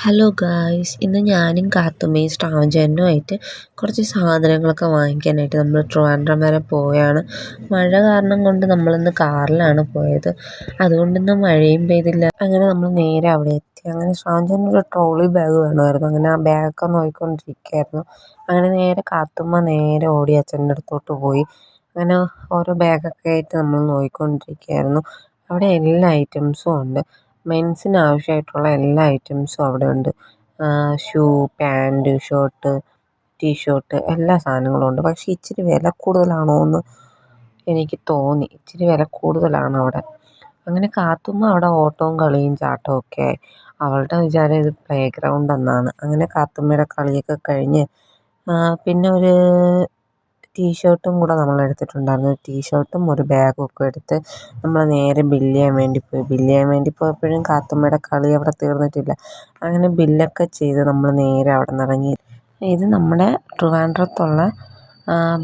Hello guys, ഇന്ന് ഞാനും കാത്തുമ്മയും സ്ട്രാവഞ്ചേട്ടനുമായിട്ട് കുറച്ച് സാധനങ്ങളൊക്കെ വാങ്ങിക്കാനായിട്ട് നമ്മൾ ട്രിവാൻഡ്രം വരെ പോവുകയാണ്. മഴ കാരണം കൊണ്ട് നമ്മളിന്ന് കാറിലാണ് പോയത്. അതുകൊണ്ടിന്ന് മഴയും പെയ്തില്ല. അങ്ങനെ നമ്മൾ നേരെ അവിടെ എത്തി. അങ്ങനെ സ്ട്രാവഞ്ചേട്ടനൊരു ട്രോളി ബാഗ് വേണമായിരുന്നു. അങ്ങനെ ആ ബാഗൊക്കെ നോക്കിക്കൊണ്ടിരിക്കുകയായിരുന്നു. അങ്ങനെ നേരെ കാത്തുമ്മ നേരെ ഓടി അച്ഛൻ്റെ അടുത്തോട്ട് പോയി. അങ്ങനെ ഓരോ ബാഗൊക്കെ ആയിട്ട് നമ്മൾ നോക്കിക്കൊണ്ടിരിക്കുകയായിരുന്നു. അവിടെ എല്ലാ ഐറ്റംസും ഉണ്ട്. മെൻസിന് ആവശ്യമായിട്ടുള്ള എല്ലാ ഐറ്റംസും അവിടെ ഉണ്ട്. ഷൂ, പാൻറ്, ഷർട്ട്, ടീഷർട്ട് എല്ലാ സാധനങ്ങളും ഉണ്ട്. പക്ഷേ ഇച്ചിരി വില കൂടുതലാണോ എന്ന് എനിക്ക് തോന്നി. ഇച്ചിരി വില കൂടുതലാണ് അവിടെ. അങ്ങനെ കാത്തുമ്മ അവിടെ ഓട്ടവും കളിയും ചാട്ടവും ഒക്കെ ആയി. അവളുടെ വിചാരം ഇത് പ്ലേ ഗ്രൗണ്ട് എന്നാണ്. അങ്ങനെ കാത്തുമ്മയുടെ കളിയൊക്കെ കഴിഞ്ഞ് പിന്നെ ഒരു ടീഷർട്ടും കൂടെ നമ്മൾ എടുത്തിട്ടുണ്ടായിരുന്നു. ഒരു ടീഷർട്ടും ഒരു ബാഗും ഒക്കെ എടുത്ത് നമ്മൾ നേരെ ബില്ല് ചെയ്യാൻ വേണ്ടി പോയി. ബില്ല് ചെയ്യാൻ വേണ്ടി പോയപ്പോഴും കാത്തുമ്മയുടെ കളി അവിടെ തീർന്നിട്ടില്ല. അങ്ങനെ ബില്ലൊക്കെ ചെയ്ത് നമ്മൾ നേരെ അവിടെ നിന്ന് ഇറങ്ങി. ഇത് നമ്മുടെ ട്രിവാൻഡ്രത്തുള്ള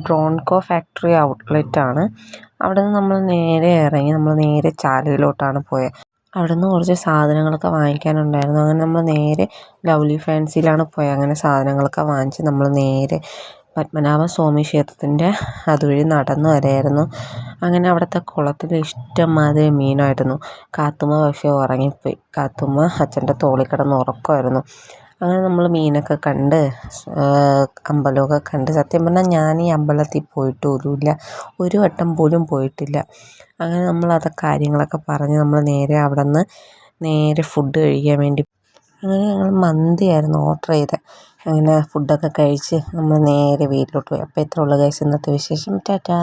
ബ്രോൺകോ ഫാക്ടറി ഔട്ട്ലെറ്റാണ്. അവിടെ നിന്ന് നമ്മൾ നേരെ ഇറങ്ങി. നമ്മൾ നേരെ ചാലയിലോട്ടാണ് പോയത്. അവിടെ നിന്ന് കുറച്ച് സാധനങ്ങളൊക്കെ വാങ്ങിക്കാനുണ്ടായിരുന്നു. അങ്ങനെ നമ്മൾ നേരെ ലവ്ലി ഫാൻസിയിലാണ് പോയത്. അങ്ങനെ സാധനങ്ങളൊക്കെ വാങ്ങിച്ച് നമ്മൾ നേരെ പത്മനാഭ സ്വാമി ക്ഷേത്രത്തിൻ്റെ അതുവഴി നടന്നു വരികയായിരുന്നു. അങ്ങനെ അവിടുത്തെ കുളത്തിൽ ഇഷ്ടംമാതിരി മീനായിരുന്നു. കാത്തുമ്മ പക്ഷേ ഉറങ്ങിപ്പോയി. കാത്തുമ്മ അച്ഛൻ്റെ തോളിൽ കിടന്ന് ഉറക്കമായിരുന്നു. അങ്ങനെ നമ്മൾ മീനൊക്കെ കണ്ട് അമ്പലമൊക്കെ കണ്ട്. സത്യം പറഞ്ഞാൽ ഞാൻ ഈ അമ്പലത്തിൽ പോയിട്ട് പോലുമില്ല. ഒരു വട്ടം പോലും പോയിട്ടില്ല. അങ്ങനെ നമ്മൾ കാര്യങ്ങളൊക്കെ പറഞ്ഞ് നമ്മൾ നേരെ അവിടെ നിന്ന് നേരെ ഫുഡ് കഴിക്കാൻ വേണ്ടി. അങ്ങനെ ഞങ്ങൾ മന്തിയായിരുന്നു ഓർഡർ ചെയ്തത്. അങ്ങനെ ഫുഡൊക്കെ കഴിച്ച് നമ്മൾ നേരെ വീട്ടിലോട്ട് പോയി. അപ്പോൾ ഇത്രയേ ഉള്ളൂ ഗൈസ് ഇന്നത്തെ വിശേഷം. ടാറ്റാ.